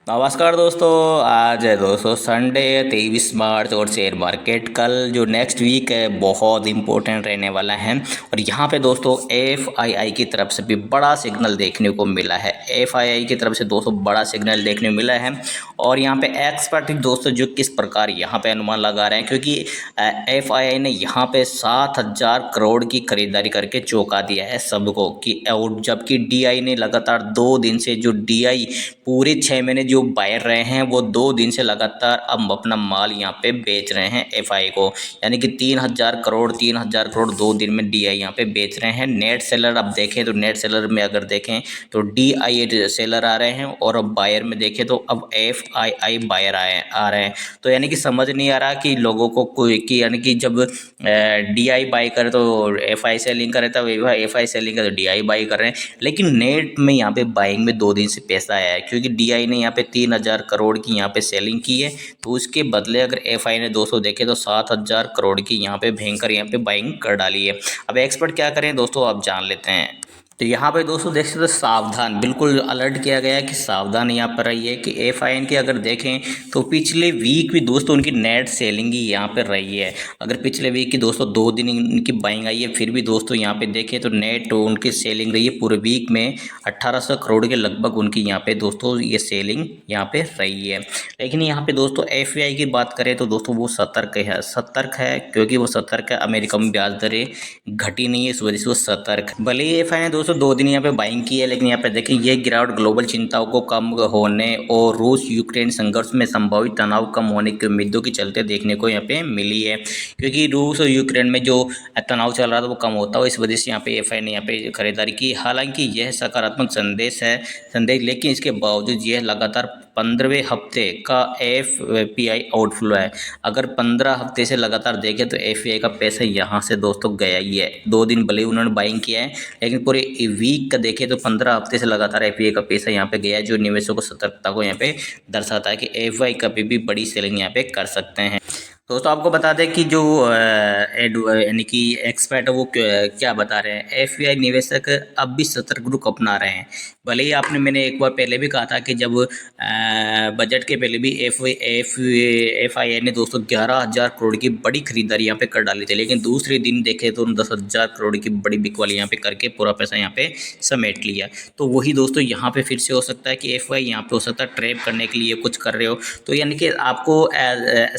नमस्कार दोस्तों। आज है दोस्तों संडे 23 मार्च और शेयर मार्केट कल जो नेक्स्ट वीक है बहुत इंपॉर्टेंट रहने वाला है। और यहाँ पे दोस्तों एफआईआई की तरफ से भी बड़ा सिग्नल देखने को मिला है। एफआईआई की तरफ से दोस्तों बड़ा सिग्नल देखने को मिला है। और यहाँ पे एक्सपर्ट दोस्तों जो किस प्रकार यहाँ पे अनुमान लगा रहे हैं, क्योंकि एफआईआई ने यहाँ पे 7,000 करोड़ की खरीदारी करके चौंका दिया है सबको कि, और जबकि डीआई ने लगातार 2 दिन से जो डीआई पूरे 6 महीने जो बायर रहे हैं वो 2 दिन से लगातार अब अपना माल यहाँ पे बेच रहे हैं एफआई को, यानी कि 3,000 करोड़ 2 दिन में डीआई यहाँ पे बेच रहे हैं। नेट सेलर अब देखें तो नेट सेलर में अगर देखें तो डीआई सेलर आ रहे हैं और अब बायर में देखें तो अब एफआईआई बायर आ रहे हैं। तो यानी कि समझ नहीं आ रहा कि लोगों को कोई कि यानी कि जब डीआई बाई करे तो एफआई सेलिंग करे, तब एफआई सेलिंग करे तो डीआई बाई कर रहे हैं। लेकिन नेट में यहाँ पे बाइंग में 2 दिन से पैसा आया है, क्योंकि डीआई ने यहाँ पे 3,000 करोड़ की यहाँ पे सेलिंग की है। तो उसके बदले अगर एफआई ने 200 देखे तो 7,000 करोड़ की यहाँ पे भयंकर यहाँ पे बाइंग कर डाली है। अब एक्सपर्ट क्या करें दोस्तों, आप जान लेते हैं। तो यहाँ पे दोस्तों देख सकते हो सावधान, बिल्कुल अलर्ट किया गया है कि सावधान यहाँ पर रहिए कि एफआईएन की अगर देखें तो पिछले वीक भी दोस्तों उनकी नेट सेलिंग ही यहाँ पर रही है। अगर पिछले वीक की दोस्तों 2 दिन उनकी बाइंग आई है, फिर भी दोस्तों यहाँ पे देखें तो नेट उनकी सेलिंग रही है पूरे वीक में 1,800 करोड़ के लगभग उनकी यहाँ पे दोस्तों ये सेलिंग यहाँ पे रही है। लेकिन यहाँ पे दोस्तों एफआईआई की बात करें तो दोस्तों वो सतर्क है क्योंकि वो सतर्क है। अमेरिका में ब्याज दरें घटी नहीं है, इस वजह से वो सतर्क है। भले ही एफआई ने दोस्तों 2 दिन यहाँ पे बाइंग की है, लेकिन यहाँ पे देखें ये गिरावट ग्लोबल चिंताओं को कम होने और रूस यूक्रेन संघर्ष में संभावित तनाव कम होने की उम्मीदों के चलते देखने को यहाँ पे मिली है। क्योंकि रूस और यूक्रेन में जो तनाव चल रहा था वो कम होता हो, इस वजह से यहाँ पे एफआई ने यहाँ पे खरीदारी की। हालांकि यह सकारात्मक संदेश, लेकिन इसके बावजूद यह लगातार 15वें हफ्ते का एफपीआई आउटफ्लो है। अगर 15 हफ्ते से लगातार देखें तो एफपीआई का पैसा यहाँ से दोस्तों गया ही है। 2 दिन भले उन्होंने बाइंग किया है, लेकिन पूरे वीक का देखें तो 15 हफ्ते से लगातार एफपीआई का पैसा यहाँ पे गया है, जो निवेशकों को सतर्कता को यहाँ पे दर्शाता है कि एफआई कभी भी बड़ी सेलिंग यहाँ पे कर सकते हैं। दोस्तों आपको बता दें कि जो यानी कि एक्सपर्ट है वो क्या बता रहे हैं, एफआई निवेशक अब भी सतर्क रुख अपना रहे हैं। भले ही मैंने एक बार पहले भी कहा था कि जब बजट के पहले भी एफआईआई ने दोस्तों 11,000 करोड़ की बड़ी खरीदारी यहाँ पे कर डाली थी, लेकिन दूसरे दिन देखे तो 10,000 करोड़ की बड़ी बिकवाली यहाँ पे करके पूरा पैसा यहाँ पे समेट लिया। तो वही दोस्तों यहाँ पे फिर से हो सकता है कि एफआई यहाँ पे हो सकता है ट्रैप करने के लिए कुछ कर रहे हो। तो यानी कि आपको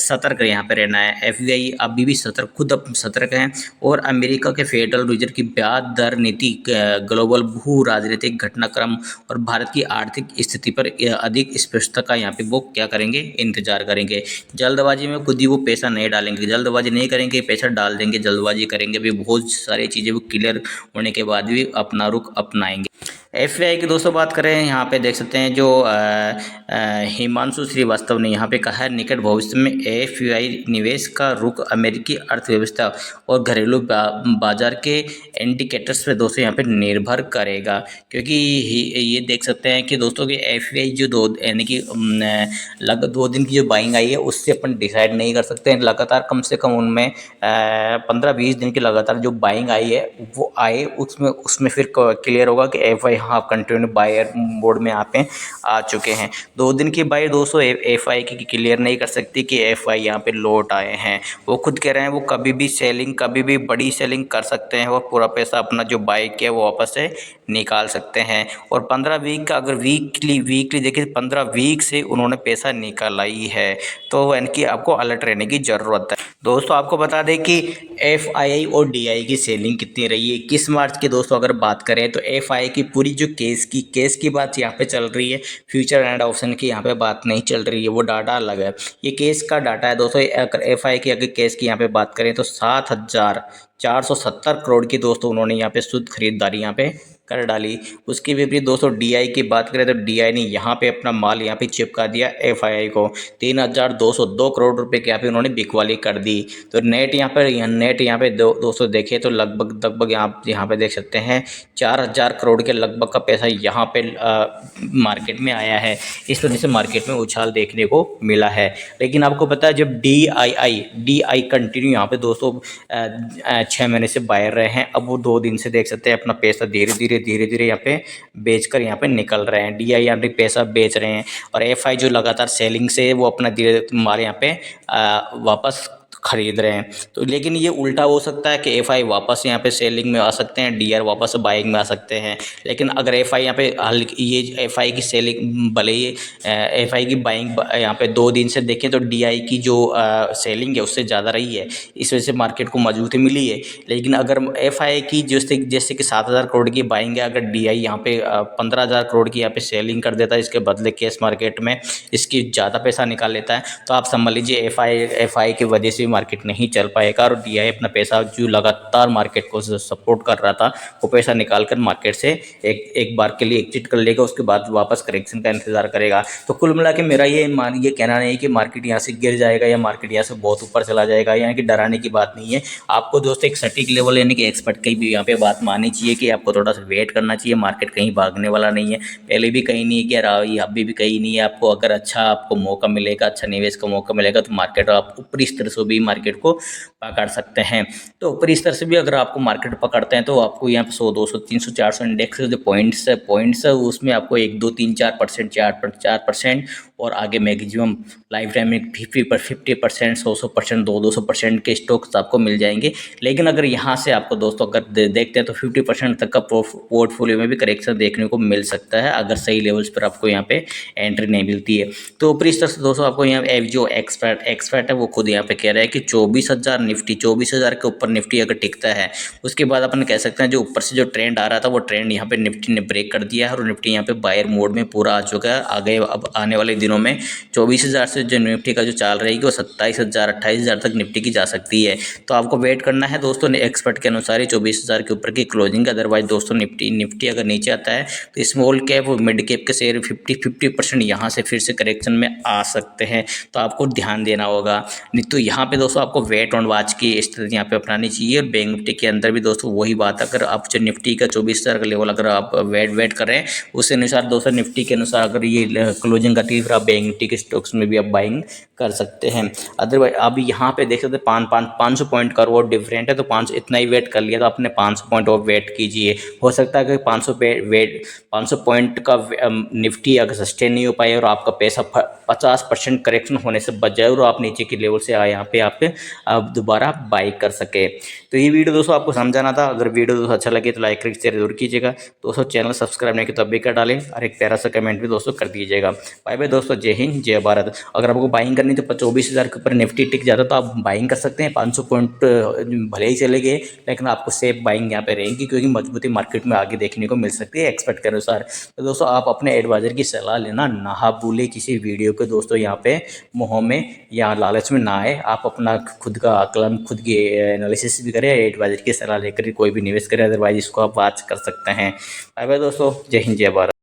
सतर्क यहाँ पे रहना है। एफबीआई अभी भी सतर्क हैं और अमेरिका के फेडरल रिजर्व की ब्याज दर नीति, ग्लोबल भू राजनीतिक घटनाक्रम और भारत की आर्थिक स्थिति पर अधिक स्पष्टता का यहाँ पे वो क्या करेंगे, इंतजार करेंगे। जल्दबाजी में खुद ही वो पैसा नहीं डालेंगे, जल्दबाजी नहीं करेंगे, पैसा डाल देंगे। जल्दबाजी करेंगे भी बहुत सारी चीज़ें वो क्लियर होने के बाद भी अपना रुख अपनाएंगे। एफआईआई की दोस्तों बात करें, यहाँ पे देख सकते हैं जो हिमांशु श्रीवास्तव ने यहाँ पे कहा है निकट भविष्य में एफआईआई निवेश का रुख अमेरिकी अर्थव्यवस्था और घरेलू बाजार के इंडिकेटर्स पे दोस्तों यहाँ पे निर्भर करेगा। क्योंकि ये देख सकते हैं कि दोस्तों की एफआईआई जो यानी कि लगभग 2 दिन की जो बाइंग आई है उससे अपन डिसाइड नहीं कर सकते हैं। लगातार कम से कम उनमें 15-20 दिन की लगातार जो बाइंग आई है वो आए, उसमें फिर क्लियर होगा कि एफआई हाँ कंटिन्यू बायर मोड में आ चुके हैं। 2 दिन की बाई दोस्तों एफआई की क्लियर नहीं कर सकती कि एफआई यहाँ पे लौट आए हैं। वो खुद कह रहे हैं वो कभी भी बड़ी सेलिंग कर सकते हैं और पूरा पैसा अपना जो बाई किया वो वापस से निकाल सकते हैं। और 15 वीक का अगर वीकली देखिए 15 वीक से उन्होंने पैसा निकाला ही है। तो यानी कि आपको अलर्ट रहने की ज़रूरत है। दोस्तों आपको बता दें कि एफआईआई और डीआई की सेलिंग कितनी रही है 21 मार्च की। दोस्तों अगर बात करें तो एफआईआई की पूरी जो केस की बात यहाँ पे चल रही है, फ्यूचर एंड ऑप्शन की यहाँ पे बात नहीं चल रही है, वो डाटा अलग है। ये केस का डाटा है दोस्तों। अगर एफआईआई की अगर केस की यहाँ पे बात करें तो 7,470 करोड़ की दोस्तों उन्होंने यहाँ पे शुद्ध खरीदारी यहाँ पे कर डाली। उसके विपरीत दोस्तों डीआई की बात करें तो डीआई ने यहाँ पे अपना माल यहाँ पे चिपका दिया एफआईआई को। 3,202 करोड़ रुपए की यहाँ पे उन्होंने बिकवाली कर दी। तो नेट यहाँ पे दोस्तों देखें तो लगभग यहाँ पे देख सकते हैं 4,000 करोड़ के लगभग का पैसा यहाँ पे मार्केट में आया है। इस वजह से मार्केट में उछाल देखने को मिला है। लेकिन आपको पता है जब डीआई कंटिन्यू यहाँ पे दोस्तों 6 महीने से बाहर रहे हैं, अब वो 2 दिन से देख सकते हैं अपना पैसा धीरे धीरे धीरे धीरे यहाँ पे बेचकर यहाँ पे निकल रहे हैं। DI यहाँ पे पैसा बेच रहे हैं और FI जो लगातार सेलिंग से वो अपना धीरे हमारे यहाँ पे वापस खरीद रहे हैं। तो लेकिन ये उल्टा हो सकता है कि FI वापस यहाँ पे सेलिंग में आ सकते हैं, DR वापस बाइंग में आ सकते हैं। लेकिन अगर FI यहाँ पे ये FI की सेलिंग भले ही FI की बाइंग यहाँ पे 2 दिन से देखें तो DI की जो सेलिंग है उससे ज़्यादा रही है, इस वजह से मार्केट को मजबूती मिली है। लेकिन अगर FI की जैसे कि 7,000 करोड़ की बाइंग है, अगर DI यहाँ पे 15,000 करोड़ की यहाँ पे सेलिंग कर देता है, इसके बदले कैश मार्केट में इसकी ज़्यादा पैसा निकाल लेता है, तो आप समझ लीजिए FI की वजह से मार्केट नहीं चल पाएगा और DI अपना पैसा जो लगातार मार्केट को सपोर्ट कर रहा था वो पैसा निकाल कर मार्केट से एक बार के लिए एग्जिट कर लेगा, उसके बाद वापस करेक्शन का इंतजार करेगा। तो कुल मिला के मेरा ये कहना नहीं है कि मार्केट यहाँ से गिर जाएगा या मार्केट यहाँ से बहुत ऊपर चला जाएगा, यानी कि डराने की बात नहीं है। आपको दोस्तों एक सटीक लेवल यानी कि एक्सपर्ट की भी यहाँ पे बात माननी चाहिए कि आपको थोड़ा सा वेट करना चाहिए, मार्केट कहीं भागने वाला नहीं है, पहले भी कहीं नहीं किया रहा, अभी भी कहीं नहीं है। आपको अगर आपको मौका मिलेगा, अच्छा निवेश का मौका मिलेगा तो मार्केट आप ऊपरी स्तर से भी मार्केट को पकड़ सकते हैं। तो ऊपरी स्तर से भी अगर आपको मार्केट पकड़ते हैं तो आपको यहाँ पे 100, 200, 300, 400 इंडेक्स जो पॉइंट्स है उसमें आपको 1, 2, 3, 4%, 4% और आगे मैक्सिमम लाइफ टाइम में 50%, 100% 200% के स्टॉक्स आपको मिल जाएंगे। लेकिन अगर यहाँ से आपको दोस्तों अगर देखते हैं तो 50% तक का पोर्टफोलियो में भी करेक्शन देखने को मिल सकता है, अगर सही लेवल्स पर आपको यहाँ पे एंट्री नहीं मिलती है। तो ऊपरी स्तर से दोस्तों आपको यहाँ जो एक्सपर्ट है वो खुद यहाँ पे कह रहा है कि 24,000 निफ्टी, 24,000 के ऊपर निफ्टी अगर टिकता है उसके बाद अपन कह सकते हैं जो ऊपर से जो ट्रेंड आ रहा था वो ट्रेंड यहाँ पे निफ्टी ने ब्रेक कर दिया है और निफ्टी यहाँ पे बायर मोड में पूरा आ चुका है। आगे अब आने वाले दिनों में 24,000 से जो निफ्टी का जो चाल रहेगी वो 27,000, 28,000 तक निफ्टी की जा सकती है। तो आपको वेट करना है दोस्तों एक्सपर्ट के अनुसार ही 24,000 के ऊपर की क्लोजिंग। अदरवाइज दोस्तों निफ्टी अगर नीचे आता है तो स्मॉल कैप और मिड कैप के शेयर 50% यहाँ से फिर से करेक्शन में आ सकते हैं, तो आपको ध्यान देना होगा। नहीं तो यहाँ पे दोस्तों आपको वेट ऑन वॉच की स्थिति यहाँ पे अपनानी चाहिए। और बैंक निफ्टी के अंदर भी दोस्तों वही बात, अगर आप जो निफ्टी का 24,000 का लेवल अगर आप वेट करें उस अनुसार दोस्तों निफ्टी के अनुसार अगर ये क्लोजिंग करती है फिर आप बैंक निफ्टी के स्टॉक्स में भी आप बाइंग कर सकते हैं। अदरवाइज अभी यहाँ पे देख सकते हैं 500 पॉइंट का वो डिफरेंट है, तो 500 इतना ही वेट कर लिया तो अपने 500 पॉइंट और वेट कीजिए। हो सकता है कि 500 पॉइंट का निफ्टी अगर सस्टेन नहीं हो पाए और आपका पैसा 50% करेक्शन होने से बच जाए और आप नीचे की लेवल से आए यहाँ पे आप दोबारा बाई कर सके। तो ये वीडियो दोस्तों आपको समझाना था। अगर वीडियो दोस्तों अच्छा लगे तो लाइक करके शेयर जरूर कीजिएगा दोस्तों। चैनल सब्सक्राइब नहीं किया तो अभी कर डालें और एक प्यारा सा कमेंट भी दोस्तों कर दीजिएगा। बाय बाय दोस्तों, जय हिंद जय भारत। अगर आपको बाइंग करनी तो 24,000 के ऊपर निफ्टी टिक जाता तो आप बाइंग कर सकते हैं। 500 पॉइंट भले ही चले गए लेकिन आपको सेफ बाइंग यहाँ पे रहेगी क्योंकि मजबूती मार्केट में आगे देखने को मिल सकती है एक्सपर्ट के अनुसार। तो दोस्तों आप अपने एडवाइजर की सलाह लेना ना भूले, किसी वीडियो को दोस्तों यहाँ पे मोह में या लालच में ना आए। आप अपना खुद का आकलन, खुद की एनालिसिस भी करें, एडवाइजर की सलाह लेकर कोई भी निवेश करें, अदरवाइज इसको आप वॉच कर सकते हैं। बाय बाय दोस्तों, जय हिंद जय भारत।